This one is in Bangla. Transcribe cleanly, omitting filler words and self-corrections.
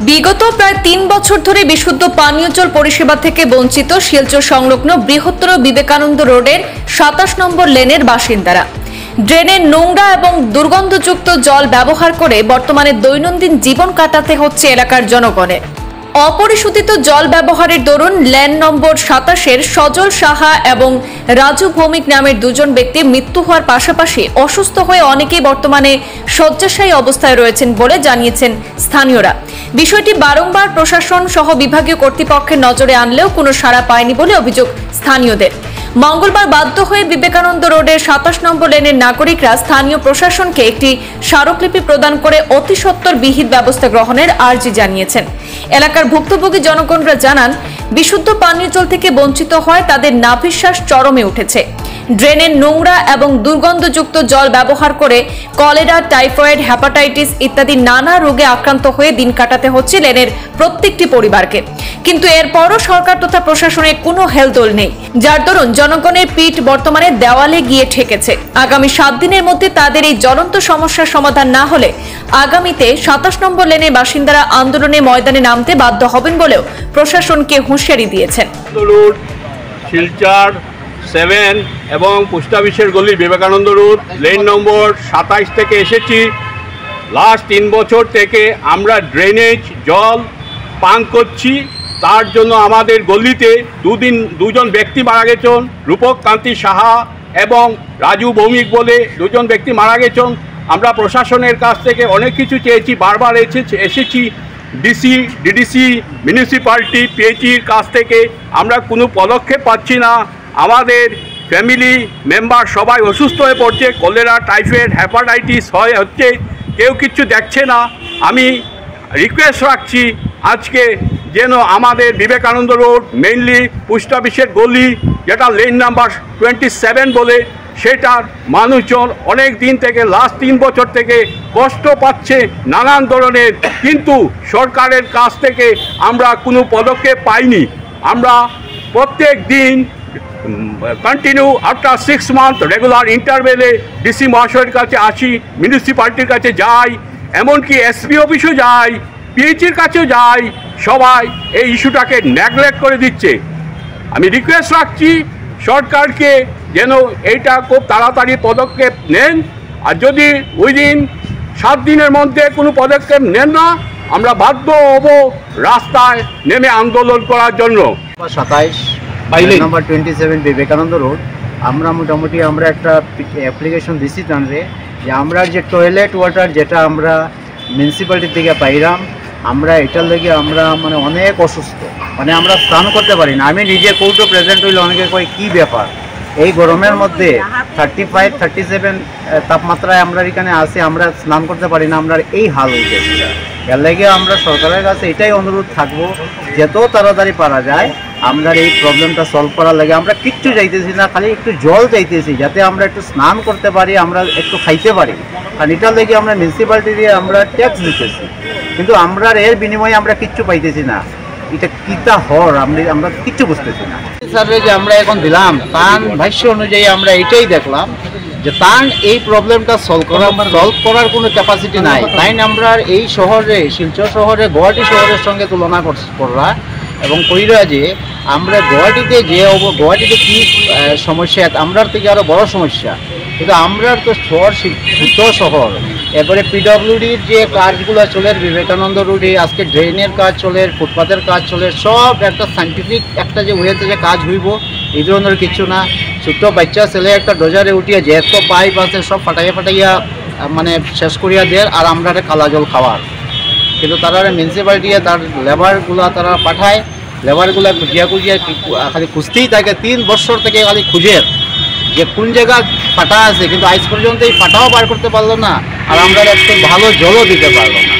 বিগত প্রায় ৩ বছর ধরে বিশুদ্ধ পানীয় জল পরিষেবা থেকে বঞ্চিত শিলচর সংলগ্ন বৃহত্তর বিবেকানন্দ রোডের ২৭ নম্বর লেনের বাসিন্দারা ড্রেনের নোংরা এবং দুর্গন্ধযুক্ত জল ব্যবহার করে বর্তমানে দৈনন্দিন জীবন কাটাতে হচ্ছে এলাকার জনগণের। অপরিশোধিত জল ব্যবহারের দরুন লেন নম্বর ২৭-এর সজল সাহা এবং রাজু ভৌমিক নামের দুজন ব্যক্তি মৃত্যু হওয়ার পাশাপাশি অসুস্থ হয়ে অনেকেই বর্তমানে শয্যাশায়ী অবস্থায় রয়েছেন বলে জানিয়েছেন স্থানীয়রা। বিষয়টি বারংবার প্রশাসন সহ বিভাগীয় কর্তৃপক্ষের নজরে আনলেও কোনো সাড়া পায়নি বলে অভিযোগ স্থানীয়দের। মঙ্গলবার বাধ্য হয়ে বিবেকানন্দ রোডের ২৭ নম্বর লেনের নাগরিকরা স্থানীয় প্রশাসনকে একটি স্মারকলিপি প্রদান করে অতি সত্বর বিহিত ব্যবস্থা গ্রহণের আর্জি জানিয়েছেন। এলাকার ভুক্তভোগী জনগণরা জানান, বিশুদ্ধ পানীয় জল থেকে বঞ্চিত হয় তাদের নাভিশ্বাস চরমে উঠেছে। ড্রেনের নোংরা এবং দুর্গন্ধযুক্ত জল ব্যবহার করে কলেরা, টাইফয়েড, হ্যাপাটাইটিস ইত্যাদি নানা রোগে আক্রান্ত হয়ে দিন কাটাতে হচ্ছে লেনের প্রত্যেকটি পরিবারকে। কিন্তু এরপরও সরকার তথা প্রশাসনের কোনো হেলদোল নেই, যার দরুন জনগণের পিঠ বর্তমানে দেওয়ালে গিয়ে ঠেকেছে। আগামী ৭ দিনের মধ্যে তাদের এই জ্বলন্ত সমস্যার সমাধান না হলে আগামীতে ২৭ নম্বর লেনের বাসিন্দারা আন্দোলনে ময়দানে নামতে বাধ্য হবেন বলেও প্রশাসনকে হুঁশিয়ারি দিয়েছেন। শিলচর 7 এবং পোস্ট অফিসের গলি বিবেকানন্দ রোড লেন নম্বর ২৭ থেকে এসেছি। লাস্ট ৩ বছর থেকে আমরা ড্রেনেজ জল পান করছি। তার জন্য আমাদের গলিতে দুজন ব্যক্তি মারা গেছেন, রূপক কান্তি সাহা এবং রাজু ভৌমিক বলে দুজন ব্যক্তি মারা গেছেন। আমরা প্রশাসনের কাছ থেকে অনেক কিছু চেয়েছি, বারবার এসেছি ডিসি, ডিডিসি, মিউনিসিপ্যালিটি, পিএইচির কাছ থেকে আমরা কোনো পদক্ষেপ পাচ্ছি না। আমাদের ফ্যামিলি মেম্বার সবাই অসুস্থ হয়ে পড়ছে, কলেরা, টাইফয়েড, হ্যাপাটাইটিস হচ্ছে, কেউ কিছু দেখছে না। আমি রিকোয়েস্ট রাখছি আজকে যেন আমাদের বিবেকানন্দ রোড মেইনলি পোস্ট অফিসের গলি, যেটা লেন নাম্বার 27 বলে, সেটার মানুষজন অনেক দিন থেকে লাস্ট 3 বছর থেকে কষ্ট পাচ্ছে নানান ধরনের, কিন্তু সরকারের কাছ থেকে আমরা কোনো পদক্ষেপ পাইনি। আমরা প্রত্যেক দিন কন্টিনিউ আফটার 6 মান্থ রেগুলার ইন্টারভেলে ডিসি মহাশয়ের কাছে আসি, মিউনিসিপ্যালিটির কাছে যাই, এমনকি এসপি অফিসও যাই, পিএইচির কাছেও যাই, সবাই এই ইস্যুটাকে নেগলেক্ট করে দিচ্ছে। আমি রিকোয়েস্ট রাখছি সরকারকে যেন এইটা খুব তাড়াতাড়ি পদক্ষেপ নেন, আর যদি উইদিন 7 দিনের মধ্যে কোনো পদক্ষেপ নেন না, আমরা বাধ্য হব রাস্তায় নেমে আন্দোলন করার জন্য। 27 নম্বর 27 বিবেকানন্দ রোড আমরা মোটামুটি আমরা একটা অ্যাপ্লিকেশন দিছি জানরে যে আমরা যে টয়লেট ওয়াটার যেটা আমরা মিউনিসিপ্যালিটি থেকে পাইলাম, আমরা এটার লেগে আমরা মানে অনেক অসুস্থ, মানে আমরা স্নান করতে পারি না। আমি নিজে কোর্টে প্রেজেন্ট হইলে অনেকে কয় কী ব্যাপার, এই গরমের মধ্যে 35-37 তাপমাত্রায় আমরা এখানে আসি, আমরা স্নান করতে পারি না, আমরা এই হাল হয়েছে। এর লেগে আমরা সরকারের কাছে এটাই অনুরোধ থাকবো, যত তাড়াতাড়ি পারা যায় আমরা এই প্রবলেমটা সলভ করার লাগে। আমরা কিচ্ছু চাইতেছি না, খালি একটু জল চাইতেছি যাতে আমরা একটু স্নান করতে পারি, আমরা একটু খাইতে পারি। আর এটার লেগে আমরা মিউনিসিপ্যালিটি দিয়ে আমরা ট্যাক্স দিতেছি, কিন্তু আমরা এর বিনিময়ে আমরা কিচ্ছু পাইতেছি না। এটা কিতা হর আমরা কিচ্ছু বুঝতেছি না। স্যারের যে আমরা এখন দিলাম তার ভাষ্য অনুযায়ী আমরা এটাই দেখলাম যে তার এই প্রবলেমটা সলভ করার কোনো ক্যাপাসিটি নাই। তাই আমরা এই শহরে, শিলচর শহরে, গুয়াহাটি শহরের সঙ্গে তুলনা করা এবং কইরা যে আমরা গুয়াহাটিতে কী সমস্যা, আমরার থেকে আরও বড় সমস্যা। কিন্তু আমরা তো শহর শুদ্ধ শহর, এরপরে পিডব্লিউডির যে কাজগুলো চলে বিবেকানন্দ রোডে, আজকে ড্রেনের কাজ চলে, ফুটপাথের কাজ চলে, সব একটা সাইন্টিফিক একটা যে ওয়েতে যে কাজ হইব এই ধরনের কিছু না। ছোট্ট বাচ্চা ছেলে একটা ডোজারে উঠিয়ে যেত পাইপ আছে সব ফাটাইয়া মানে শেষ করিয়া দেয়, আর আমরা কালা জল খাওয়ার। কিন্তু তারা মিউনিসিপ্যালিটি তার লেবারগুলো তারা পাঠায়, লেবারগুলো খুঁজিয়া খালি খুঁজতেই থাকে। 3 বছর থেকে খালি খুঁজে যে কোন জায়গা ফাটা আছে, কিন্তু আজ পর্যন্ত এই ফাটাও বার করতে পারলো না, আর আমরা একটু ভালো জলও দিতে পারলো না।